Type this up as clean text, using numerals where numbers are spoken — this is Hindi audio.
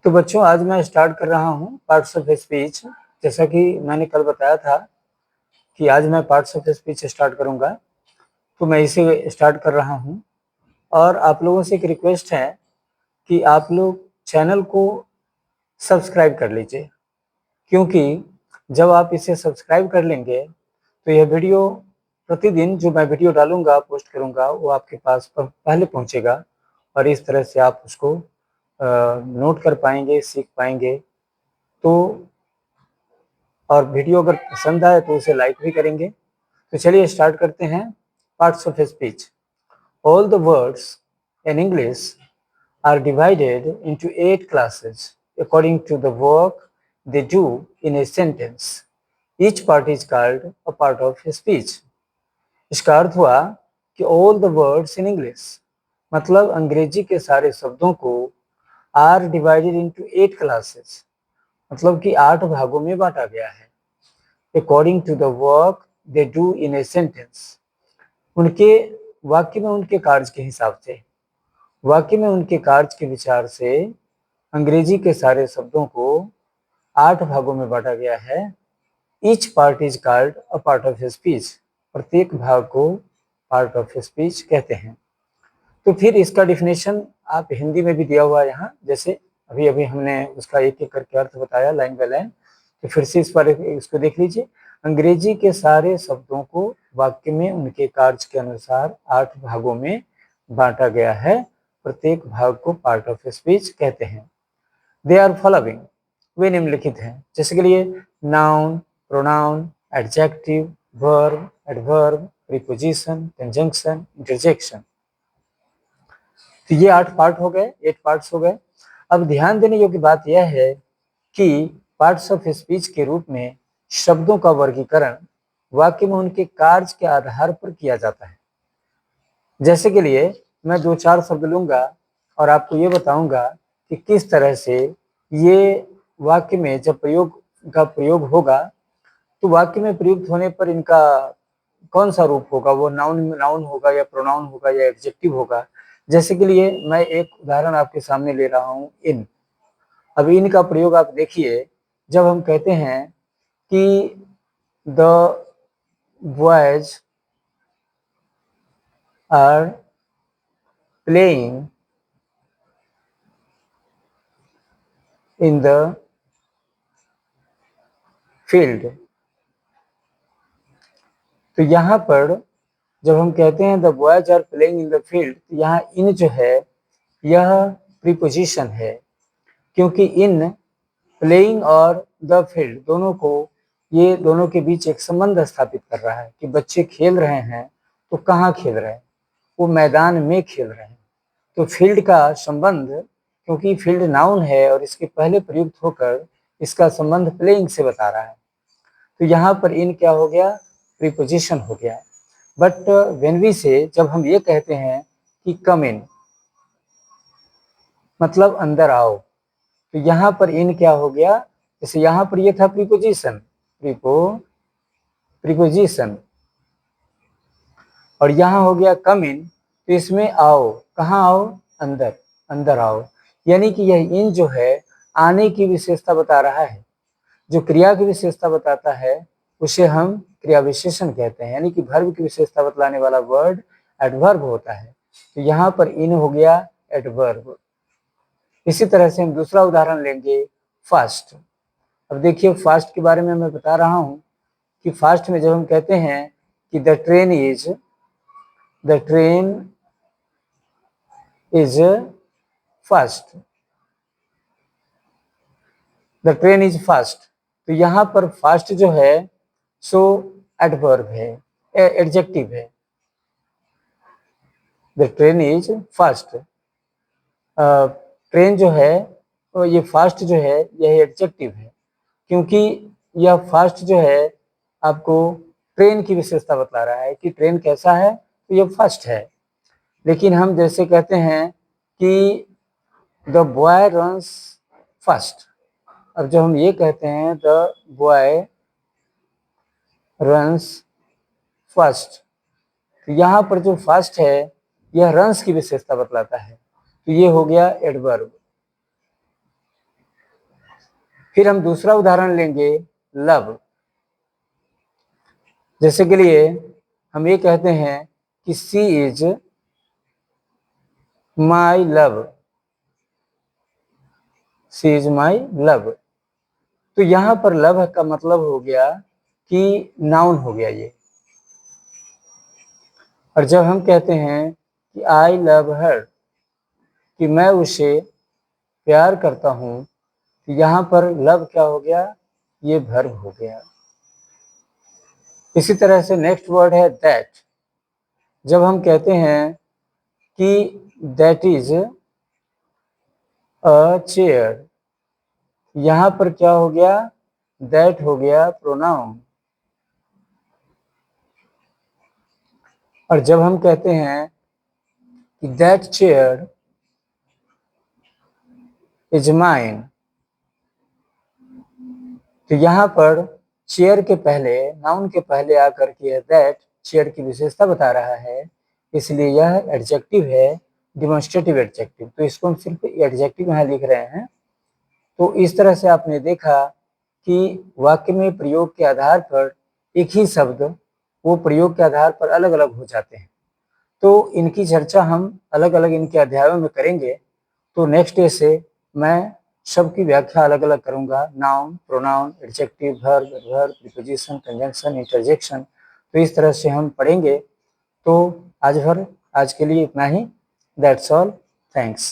तो बच्चों आज मैं स्टार्ट कर रहा हूँ पार्ट्स ऑफ स्पीच। जैसा कि मैंने कल बताया था कि आज मैं पार्ट्स ऑफ स्पीच स्टार्ट करूँगा, तो मैं इसे स्टार्ट कर रहा हूँ। और आप लोगों से एक रिक्वेस्ट है कि आप लोग चैनल को सब्सक्राइब कर लीजिए, क्योंकि जब आप इसे सब्सक्राइब कर लेंगे तो यह वीडियो प्रतिदिन जो मैं वीडियो डालूँगा, पोस्ट करूँगा, वो आपके पास पहले पहुँचेगा और इस तरह से आप उसको नोट कर पाएंगे, सीख पाएंगे। तो और वीडियो अगर पसंद आए तो उसे लाइक भी करेंगे। तो चलिए स्टार्ट करते हैं parts of speech. All the words in English are divided into 8 classes according to the work they do in a sentence. Each part is called a part of speech. इसका अर्थ हुआ कि all the words in English मतलब अंग्रेजी के सारे शब्दों को आर डिवाइडेड इनटू 8 क्लासेस मतलब कि 8 भागों में बांटा गया है। According to the work they do in a sentence, उनके वाक्य में उनके कार्य के हिसाब से, वाक्य में उनके कार्य के विचार से अंग्रेजी के सारे शब्दों को 8 भागों में बांटा गया है। Each part is called a part of speech, प्रत्येक भाग को पार्ट ऑफ स्पीच कहते हैं। तो फिर इसका डिफिनेशन आप हिंदी में भी दिया हुआ है यहाँ, जैसे अभी अभी हमने उसका एक एक करके अर्थ बताया लाइन बाय लाइन। तो फिर से इस पर इसको देख लीजिए। अंग्रेजी के सारे शब्दों को वाक्य में उनके कार्य के अनुसार 8 भागों में बांटा गया है। प्रत्येक भाग को पार्ट ऑफ स्पीच कहते हैं। दे आर फॉलोइंग, वे निम्नलिखित हैं। जैसे के लिए noun, pronoun, adjective, verb, adverb, preposition, conjunction, interjection. तो ये 8 पार्ट हो गए, 8 पार्ट्स हो गए। अब ध्यान देने योग्य बात यह है कि पार्ट्स ऑफ स्पीच के रूप में शब्दों का वर्गीकरण वाक्य में उनके कार्य के आधार पर किया जाता है। जैसे के लिए मैं 2-4 शब्द लूंगा और आपको ये बताऊंगा कि किस तरह से ये वाक्य में जब प्रयोग होगा तो वाक्य में प्रयुक्त होने पर इनका कौन सा रूप होगा, वो नाउन होगा या प्रोनाउन होगा या एडजेक्टिव होगा। जैसे के लिए मैं एक उदाहरण आपके सामने ले रहा हूँ, इन। अब इन का प्रयोग आप देखिए, जब हम कहते हैं कि the boys are playing in the field, तो यहाँ पर जब हम कहते हैं the boys are playing in the field, तो यहाँ इन जो है यह प्रीपोजिशन है, क्योंकि इन, प्लेइंग और द फील्ड दोनों को, ये दोनों के बीच एक संबंध स्थापित कर रहा है कि बच्चे खेल रहे हैं तो कहाँ खेल रहे हैं, वो मैदान में खेल रहे हैं। तो फील्ड का संबंध, क्योंकि फील्ड नाउन है और इसके पहले प्रयुक्त होकर इसका संबंध प्लेइंग से बता रहा है, तो यहाँ पर इन क्या हो गया, प्रीपोजिशन हो गया। बट व्हेन वी से, जब हम ये कहते हैं कि कम इन मतलब अंदर आओ, तो यहाँ पर इन क्या हो गया, जैसे यहाँ पर ये था प्रीपोजिशन, प्रीपोजिशन, और यहाँ हो गया कम इन, तो इसमें आओ, कहाँ आओ, अंदर, अंदर आओ। यानी कि यह इन जो है आने की विशेषता बता रहा है। जो क्रिया की विशेषता बताता है उसे हम क्रिया विशेषण कहते हैं, यानी कि वर्ब की विशेषता बतलाने वाला वर्ड एडवर्ब होता है। तो यहाँ पर इन हो गया एडवर्ब। इसी तरह से हम दूसरा उदाहरण लेंगे, फास्ट। अब देखिए फास्ट के बारे में मैं बता रहा हूँ कि फास्ट में जब हम कहते हैं कि the train is fast, the train is fast, तो यहाँ पर फास्ट जो है सो एडवर्ब है, एडजेक्टिव है। The train is fast, train जो है तो ये फास्ट जो है यह एडजेक्टिव है, क्योंकि यह फास्ट जो है आपको ट्रेन की विशेषता बता रहा है कि ट्रेन कैसा है, तो यह फास्ट है। लेकिन हम जैसे कहते हैं कि द बॉय रन्स फास्ट, अब जब हम ये कहते हैं द बॉय रन्स फास्ट, तो यहाँ पर जो फास्ट है यह रन्स की विशेषता बतलाता है, तो ये हो गया एडवर्ब। फिर हम दूसरा उदाहरण लेंगे लव। जैसे के लिए हम ये कहते हैं कि she is my love, she is my love. तो यहां पर लव का मतलब हो गया कि नाउन हो गया ये। और जब हम कहते हैं कि आई लव हर, कि मैं उसे प्यार करता हूं, तो यहां पर लव क्या हो गया, ये वर्ब हो गया। इसी तरह से नेक्स्ट वर्ड है दैट। जब हम कहते हैं कि दैट इज अ चेयर, यहां पर क्या हो गया, दैट हो गया प्रोनाउन। और जब हम कहते हैं कि दैट चेयर इज माइन, तो यहां पर चेयर के पहले, नाउन के पहले आकर के दैट चेयर की विशेषता बता रहा है, इसलिए यह एडजेक्टिव है, डिमॉन्स्ट्रेटिव एडजेक्टिव। तो इसको हम सिर्फ एडजेक्टिव यहाँ लिख रहे हैं। तो इस तरह से आपने देखा कि वाक्य में प्रयोग के आधार पर एक ही शब्द वो प्रयोग के आधार पर अलग अलग हो जाते हैं। तो इनकी चर्चा हम अलग अलग इनके अध्यायों में करेंगे। तो नेक्स्ट डे से मैं सबकी व्याख्या अलग अलग करूंगा, noun, pronoun, adjective, verb, adverb, preposition, conjunction, interjection. तो इस तरह से हम पढ़ेंगे। तो आज के लिए इतना ही। That's all, thanks.